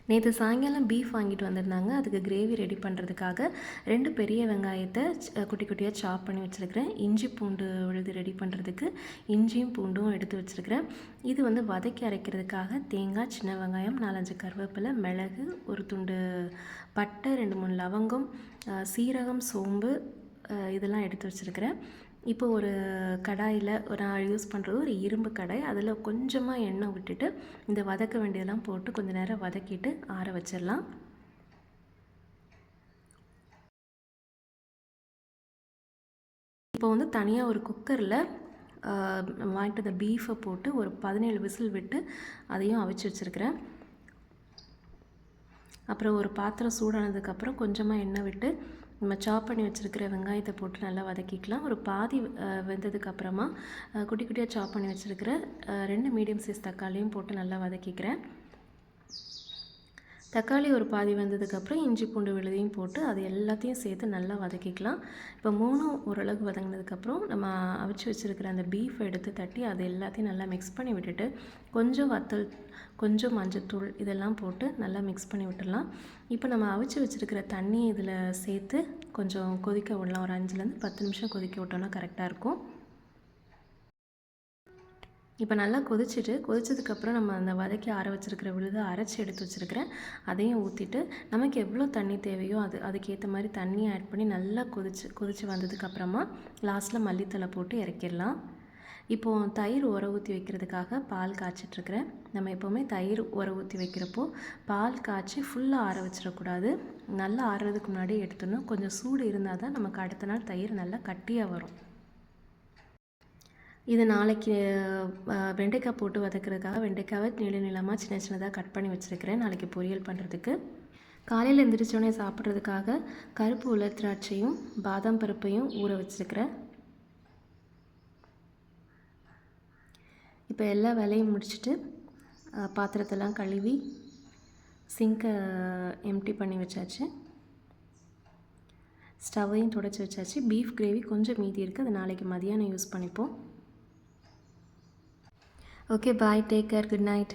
நேற்று சாயங்காலம் பீஃப் வாங்கிட்டு வந்திருந்தாங்க. அதுக்கு கிரேவி ரெடி பண்ணுறதுக்காக 2 பெரிய வெங்காயத்தை குட்டி குட்டியாக சாப் பண்ணி வச்சுருக்கிறேன். இஞ்சி பூண்டு விழுது ரெடி பண்ணுறதுக்கு இஞ்சியும் பூண்டும் எடுத்து வச்சுருக்கிறேன். இது வந்து வதக்கி அரைக்கிறதுக்காக தேங்காய், சின்ன வெங்காயம், 4-5 கருவேப்பிலை, மிளகு, ஒரு துண்டு பட்டை, 2-3 லவங்கம், சீரகம், சோம்பு இதெல்லாம் எடுத்து வச்சுருக்கிறேன். இப்போ ஒரு கடாயில் நான் யூஸ் பண்ணுறது ஒரு இரும்பு கடாய். அதில் கொஞ்சமாக எண்ணெய் விட்டுட்டு இந்த வதக்க வேண்டியதெல்லாம் போட்டு கொஞ்சம் நேரம் வதக்கிட்டு ஆற வச்சிடலாம். இப்போ வந்து தனியாக ஒரு குக்கரில் வாங்கிட்டு வந்த பீஃபை போட்டு ஒரு 17 விசில் விட்டு அதையும் அவிச்சு வச்சுருக்கிறேன். அப்புறம் ஒரு பாத்திரம் சூடானதுக்கப்புறம் கொஞ்சமாக எண்ணெய் விட்டு நம்ம சாப் பண்ணி வச்சுருக்கிற வெங்காயத்தை போட்டு நல்லா வதக்கிக்கலாம். ஒரு பாதி வெந்ததுக்கப்புறமா குட்டி குட்டியாக சாப் பண்ணி வச்சுருக்கிற 2 மீடியம் சைஸ் தக்காளியும் போட்டு நல்லா வதக்கிக்கிறேன். தக்காளி ஒரு பாதி வந்ததுக்கப்புறம் இஞ்சி பூண்டு விழுதையும் போட்டு அது எல்லாத்தையும் சேர்த்து நல்லா வதக்கிக்கலாம். இப்போ 3 ஓரளவுக்கு வதங்கினதுக்கப்புறம் நம்ம அவிச்சு வச்சுருக்கிற அந்த பீஃப் எடுத்து தட்டி அது எல்லாத்தையும் நல்லா மிக்ஸ் பண்ணி விட்டுட்டு கொஞ்சம் வத்தல், கொஞ்சம் மஞ்சத்தூள் இதெல்லாம் போட்டு நல்லா மிக்ஸ் பண்ணி விட்டுடலாம். இப்போ நம்ம அவிச்சு வச்சுருக்கிற தண்ணி இதில் சேர்த்து கொஞ்சம் கொதிக்க விடலாம். ஒரு 5லேருந்து 10 நிமிஷம் கொதிக்க விட்டோன்னா கரெக்டாக இருக்கும். இப்போ நல்லா கொதிச்சதுக்கப்புறம் நம்ம அந்த வதக்கி ஆற வச்சுருக்கிற விழுதை அரைச்சி எடுத்து வச்சுருக்கிறேன். அதையும் ஊற்றிட்டு நமக்கு எவ்வளோ தண்ணி தேவையோ அதுக்கேற்ற மாதிரி தண்ணி ஆட் பண்ணி நல்லா கொதிச்சு வந்ததுக்கப்புறமா லாஸ்ட்டில் மல்லித்தலை போட்டு இறக்கிடலாம். இப்போது தயிர் உர ஊற்றி வைக்கிறதுக்காக பால் காய்ச்சிட்ருக்கிறேன். நம்ம எப்போவுமே தயிர் உர ஊற்றி வைக்கிறப்போ பால் காய்ச்சி ஃபுல்லாக ஆற வச்சிடக்கூடாது. நல்லா ஆறுறதுக்கு முன்னாடி எடுத்துடணும். கொஞ்சம் சூடு இருந்தால் தான் நமக்கு அடுத்த நாள் தயிர் நல்லா கட்டியாக வரும். இது நாளைக்கு வெண்டைக்காய் போட்டு வதக்கிறதுக்காக வெண்டைக்காவை நீளமாக சின்ன சின்னதாக கட் பண்ணி வச்சுருக்கிறேன் நாளைக்கு பொரியல் பண்ணுறதுக்கு. காலையில் எழுந்திரிச்சோடனே சாப்பிட்றதுக்காக கருப்பு உலர் திராட்சையும் பாதாம் பருப்பையும் ஊற வச்சுருக்கிறேன். இப்போ எல்லா வேலையும் முடிச்சுட்டு பாத்திரத்தெல்லாம் கழுவி சிங்கை எம்டி பண்ணி வச்சாச்சு. ஸ்டவ்வையும் துடைச்சி வச்சாச்சு. பீஃப் கிரேவி கொஞ்சம் மீதி இருக்குது. அது நாளைக்கு மதியானம் யூஸ் பண்ணிப்போம். Okay, bye. Take care. Good night.